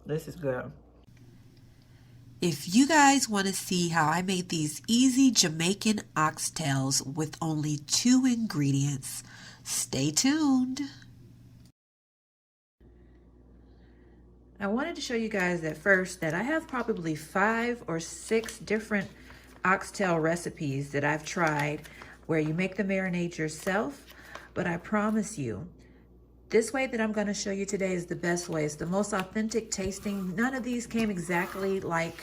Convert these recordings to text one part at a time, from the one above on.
This is good. If you guys want to see how I made these easy Jamaican oxtails with only 2 ingredients, stay tuned. I wanted to show you guys that first that I have probably 5 or 6 different oxtail recipes that I've tried where you make the marinade yourself, but I promise you, this way that I'm going to show you today is the best way. It's the most authentic tasting. None of these came exactly like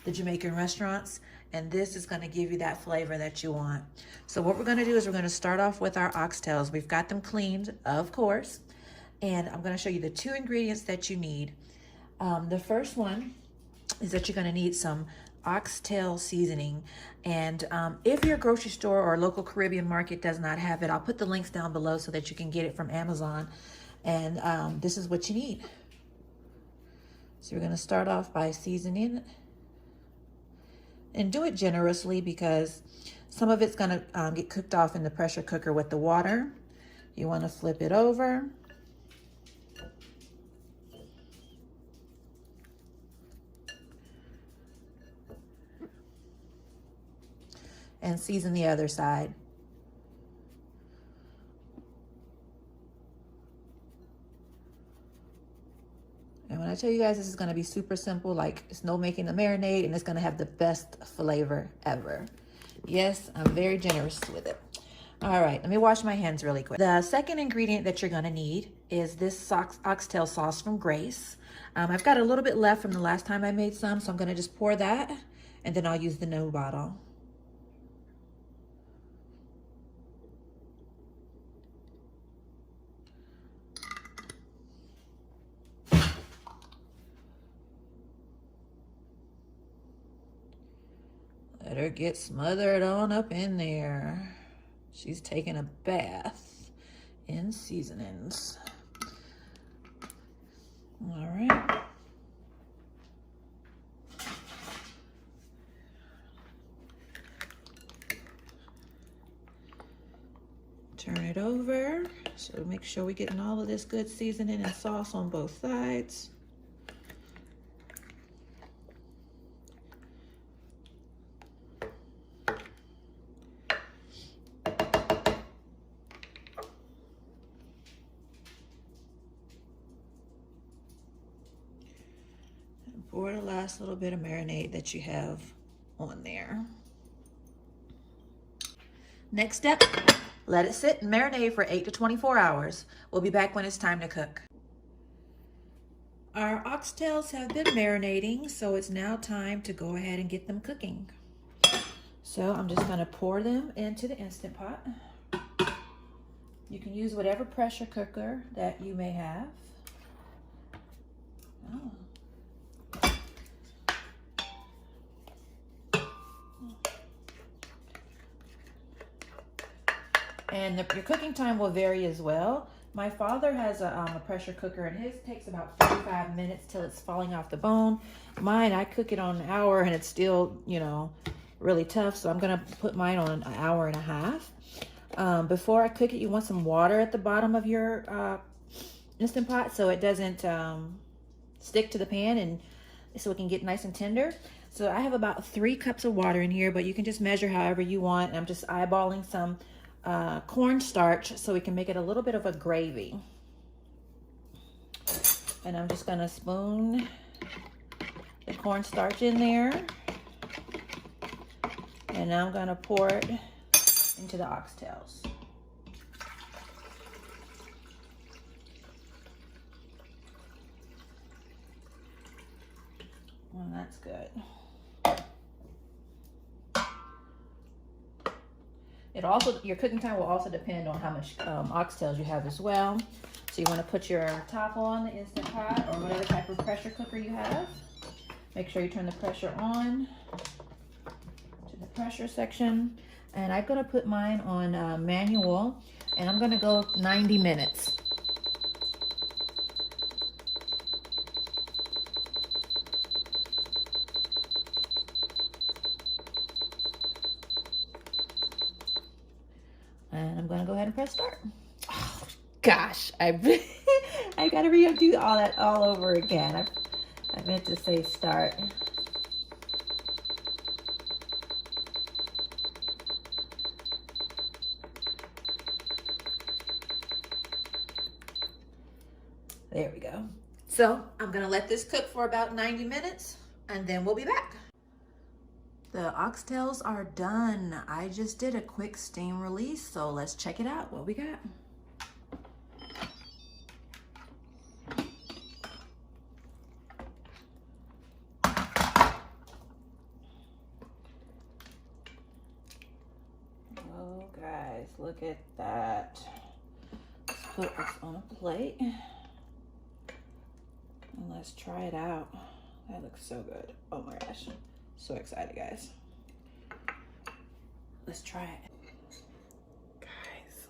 the Jamaican restaurants, and this is going to give you that flavor that you want. So what we're going to do is we're going to start off with our oxtails. We've got them cleaned, of course, and I'm going to show you the 2 ingredients that you need. The first one is that you're going to need some oxtail seasoning, and if your grocery store or local Caribbean market does not have it, I'll put the links down below so that you can get it from Amazon. And this is what you need. So we're going to start off by seasoning it, and do it generously because some of it's going to get cooked off in the pressure cooker with the water. You want to flip it over. And season the other side. And when I tell you guys this is going to be super simple, like it's no making the marinade, and it's going to have the best flavor ever. Yes, I'm very generous with it. All right, let me wash my hands really quick. The second ingredient that you're going to need is this oxtail sauce from Grace. I've got a little bit left from the last time I made some, so I'm going to just pour that, and then I'll use the new bottle. Let her get smothered on up in there. She's taking a bath in seasonings. All right. Turn it over. So make sure we're getting all of this good seasoning and sauce on both sides. Pour the last little bit of marinade that you have on there. Next step, let it sit and marinate for 8 to 24 hours. We'll be back when it's time to cook. Our oxtails have been marinating, so it's now time to go ahead and get them cooking. So I'm just going to pour them into the Instant Pot. You can use whatever pressure cooker that you may have. Oh. And your cooking time will vary as well. My father has a pressure cooker, and his takes about 45 minutes till it's falling off the bone. Mine, I cook it on an hour, and it's still, you know, really tough. So I'm gonna put mine on an hour and a half. Before I cook it, you want some water at the bottom of your Instant Pot so it doesn't stick to the pan, and so it can get nice and tender. So I have about 3 cups of water in here, but you can just measure however you want. I'm just eyeballing some cornstarch so we can make it a little bit of a gravy. And I'm just gonna spoon the cornstarch in there, and now I'm gonna pour it into the oxtails. Well, that's good. It also, your cooking time will also depend on how much oxtails you have as well. So you want to put your top on the Instant Pot or whatever type of pressure cooker you have. Make sure you turn the pressure on to the pressure section. And I'm going to put mine on manual, and I'm going to go 90 minutes. And I'm gonna go ahead and press start. Oh gosh, I gotta redo all that all over again. I meant to say start. There we go. So I'm gonna let this cook for about 90 minutes and then we'll be back. The oxtails are done. I just did a quick steam release, so let's check it out. What we got? Oh guys, look at that. Let's put this on a plate and let's try it out. That looks so good. Oh my gosh. So excited, guys. Let's try it. Guys,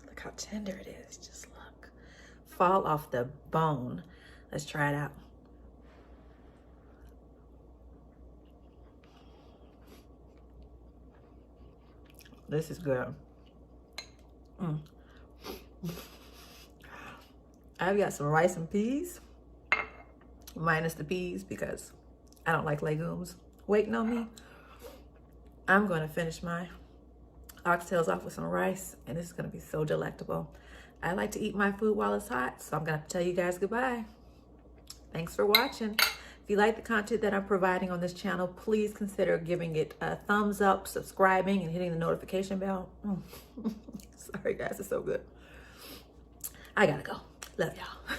look how tender it is. Just look. Fall off the bone. Let's try it out. This is good. I've got some rice and peas, minus the peas because I don't like legumes waiting on me. I'm going to finish my oxtails off with some rice, and this is going to be so delectable. I like to eat my food while it's hot, so I'm going to tell you guys goodbye. Thanks for watching. If you like the content that I'm providing on this channel, please consider giving it a thumbs up, subscribing, and hitting the notification bell. Sorry guys, it's so good. I gotta go. Love y'all.